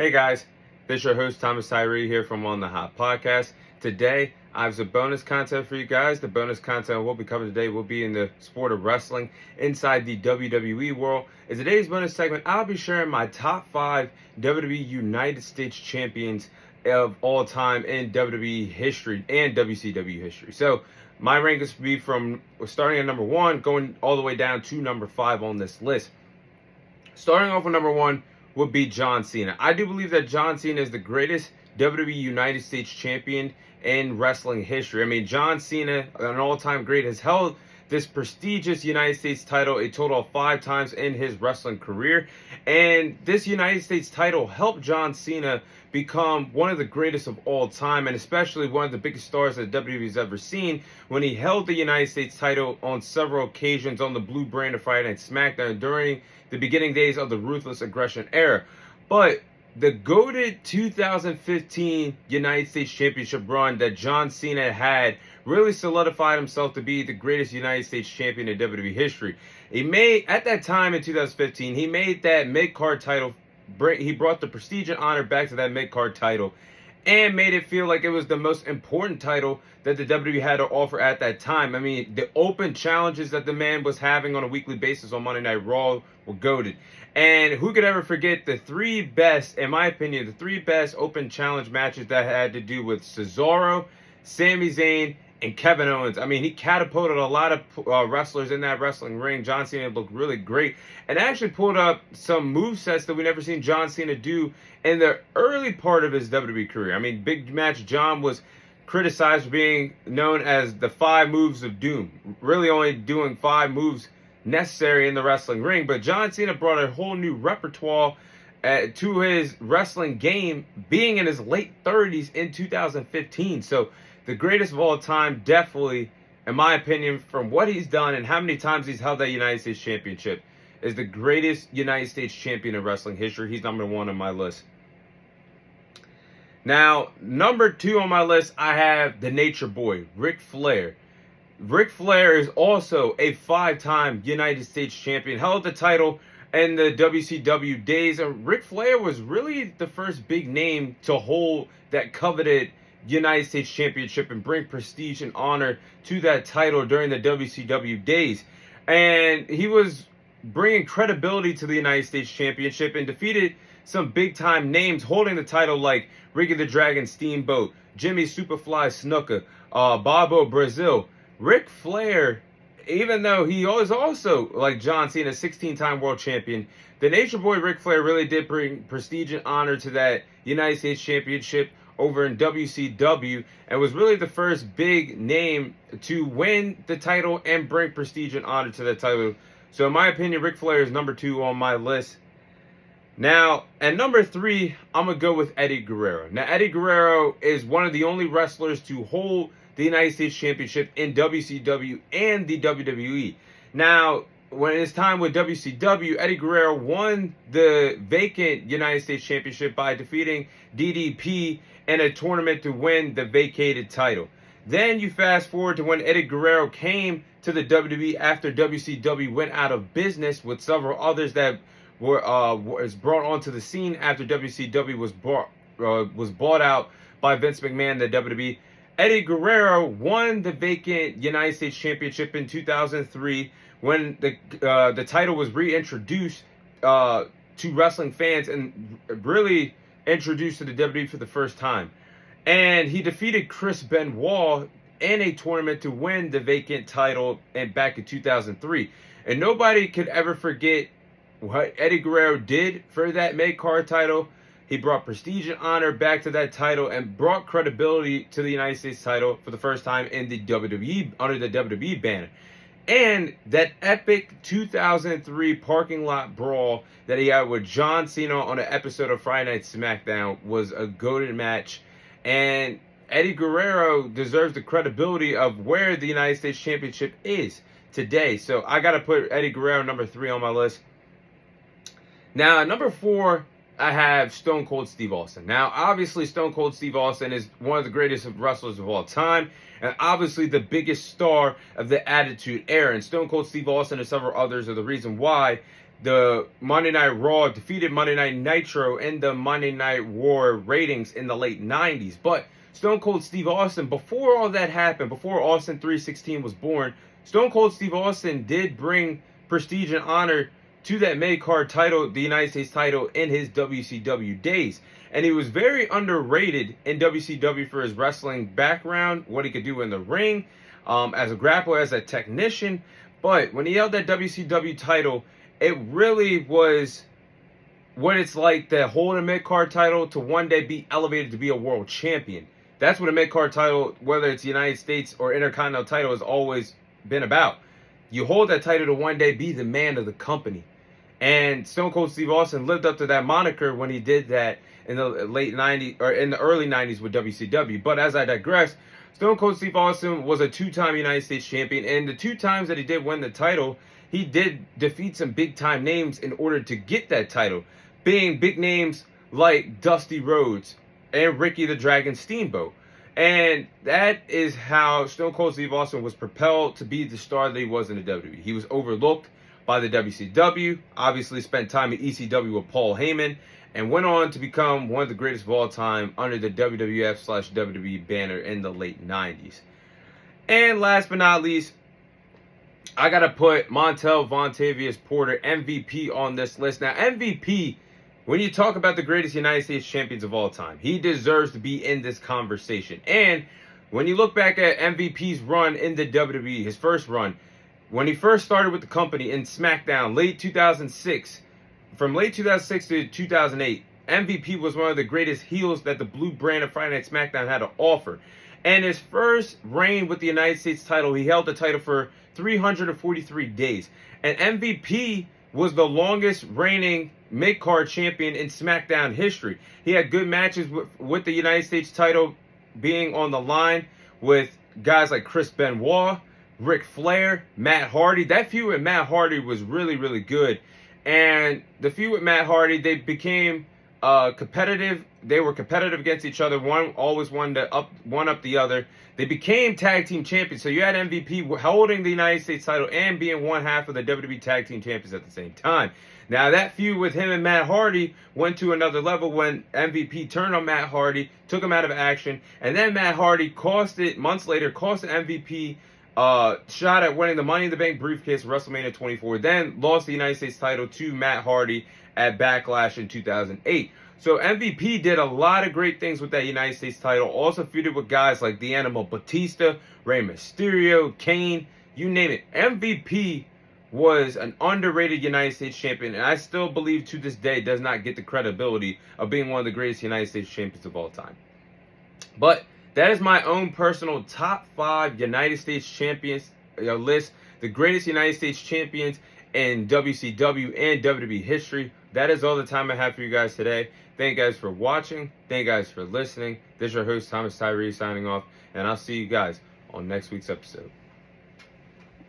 Hey guys, this is your host Thomas Tyree here from On the Hot Podcast. Today, I have some bonus content for you guys. The bonus content we'll be covering today will be in the sport of wrestling inside the WWE world. In today's bonus segment, I'll be sharing my top 5 WWE United States champions of all time in WWE history and WCW history. So, my rankings will be from starting at number 1, going all the way down to number 5 on this list. Starting off with number 1 would be John Cena. I do believe that John Cena is the greatest WWE United States champion in wrestling history. I mean, John Cena, an all-time great, has held this prestigious United States title a total of 5 times in his wrestling career. And this United States title helped John Cena become one of the greatest of all time, and especially one of the biggest stars that WWE's ever seen when he held the United States title on several occasions on the blue brand of Friday Night SmackDown during the beginning days of the Ruthless Aggression era. But the goated 2015 United States Championship run that John Cena had really solidified himself to be the greatest United States champion in WWE history. At that time in 2015, he made that mid-card title. He brought the prestige and honor back to that mid-card title and made it feel like it was the most important title that the WWE had to offer at that time. I mean, the open challenges that the man was having on a weekly basis on Monday Night Raw were goated. And who could ever forget the 3 best, in my opinion, the 3 best open challenge matches that had to do with Cesaro, Sami Zayn, and Kevin Owens. I mean, he catapulted a lot of wrestlers in that wrestling ring. John Cena looked really great and actually pulled up some movesets that we never seen John Cena do in the early part of his WWE career. I mean, Big Match John was criticized for being known as the 5 moves of doom, really only doing 5 moves necessary in the wrestling ring. But John Cena brought a whole new repertoire to his wrestling game, being in his late 30s in 2015. So the greatest of all time, definitely, in my opinion, from what he's done and how many times he's held that United States Championship, is the greatest United States champion in wrestling history. He's number 1 on my list. Now, number 2 on my list, I have the Nature Boy, Ric Flair. Ric Flair is also a 5-time United States champion, held the title in the WCW days. And Ric Flair was really the first big name to hold that coveted United States Championship and bring prestige and honor to that title during the WCW days. And he was bringing credibility to the United States Championship and defeated some big-time names holding the title like Ricky the Dragon Steamboat, Jimmy Superfly Snuka, Bobo Brazil. Ric Flair, even though he was also, like John Cena, 16-time world champion, the Nature Boy Ric Flair really did bring prestige and honor to that United States Championship over in WCW, and was really the first big name to win the title and bring prestige and honor to that title. So in my opinion, Ric Flair is number 2 on my list. Now, at number 3, I'm going to go with Eddie Guerrero. Now, Eddie Guerrero is one of the only wrestlers to hold the United States Championship in WCW and the WWE. Now, when it's time with WCW, Eddie Guerrero won the vacant United States Championship by defeating DDP in a tournament to win the vacated title. Then you fast forward to when Eddie Guerrero came to the WWE after WCW went out of business, with several others that was brought onto the scene after WCW was bought out by Vince McMahon, the WWE. Eddie Guerrero won the vacant United States Championship in 2003 when the title was reintroduced to wrestling fans and really introduced to the WWE for the first time. And he defeated Chris Benoit in a tournament to win the vacant title back in 2003. And nobody could ever forget what Eddie Guerrero did for that mid-card title. He brought prestige and honor back to that title and brought credibility to the United States title for the first time in the WWE, under the WWE banner. And that epic 2003 parking lot brawl that he had with John Cena on an episode of Friday Night SmackDown was a goated match. And Eddie Guerrero deserves the credibility of where the United States Championship is today. So I got to put Eddie Guerrero number 3 on my list. Now, number 4, I have Stone Cold Steve Austin. Now, obviously, Stone Cold Steve Austin is one of the greatest wrestlers of all time, and obviously the biggest star of the Attitude Era. And Stone Cold Steve Austin and several others are the reason why the Monday Night Raw, defeated Monday Night Nitro in the Monday Night War ratings in the late 90s. But Stone Cold Steve Austin, before all that happened, before Austin 316 was born, Stone Cold Steve Austin did bring prestige and honor to that mid-card title, the United States title, in his WCW days. And he was very underrated in WCW for his wrestling background, what he could do in the ring, as a grappler, as a technician. But when he held that WCW title, it really was what it's like to hold a mid-card title to one day be elevated to be a world champion. That's what a mid-card title, whether it's the United States or Intercontinental title, has always been about. You hold that title to one day be the man of the company. And Stone Cold Steve Austin lived up to that moniker when he did that in the late 90s, or in the early 90s with WCW. But as I digress, Stone Cold Steve Austin was a two-time United States champion, and the 2 times that he did win the title, he did defeat some big-time names in order to get that title, being big names like Dusty Rhodes and Ricky the Dragon Steamboat. And that is how Stone Cold Steve Austin was propelled to be the star that he was in the WWE. He was overlooked by the WCW, obviously spent time in ECW with Paul Heyman, and went on to become one of the greatest of all time under the WWF/WWE banner in the late 90s. And last but not least, I got to put Montel Vontavious Porter, MVP, on this list. Now, MVP, when you talk about the greatest United States champions of all time, he deserves to be in this conversation. And when you look back at MVP's run in the WWE, his first run, when he first started with the company in SmackDown, late 2006, from late 2006 to 2008, MVP was one of the greatest heels that the blue brand of Friday Night SmackDown had to offer. And his first reign with the United States title, he held the title for 343 days. And MVP was the longest reigning mid-card champion in SmackDown history. He had good matches with the United States title being on the line with guys like Chris Benoit, Ric Flair, Matt Hardy. That feud with Matt Hardy was really, really good. And the feud with Matt Hardy, they became competitive. They were competitive against each other. One always wanted to one up the other. They became tag team champions. So you had MVP holding the United States title and being one half of the WWE tag team champions at the same time. Now that feud with him and Matt Hardy went to another level when MVP turned on Matt Hardy, took him out of action, and then Matt Hardy months later, cost the MVP shot at winning the Money in the Bank briefcase at WrestleMania 24, then lost the United States title to Matt Hardy at Backlash in 2008. So MVP did a lot of great things with that United States title, also feuded with guys like the Animal Batista, Rey Mysterio, Kane, you name it. MVP was an underrated United States champion, and I still believe to this day does not get the credibility of being one of the greatest United States champions of all time. But that is my own personal top 5 United States champions list. The greatest United States champions in WCW and WWE history. That is all the time I have for you guys today. Thank you guys for watching. Thank you guys for listening. This is your host, Thomas Tyree, signing off. And I'll see you guys on next week's episode.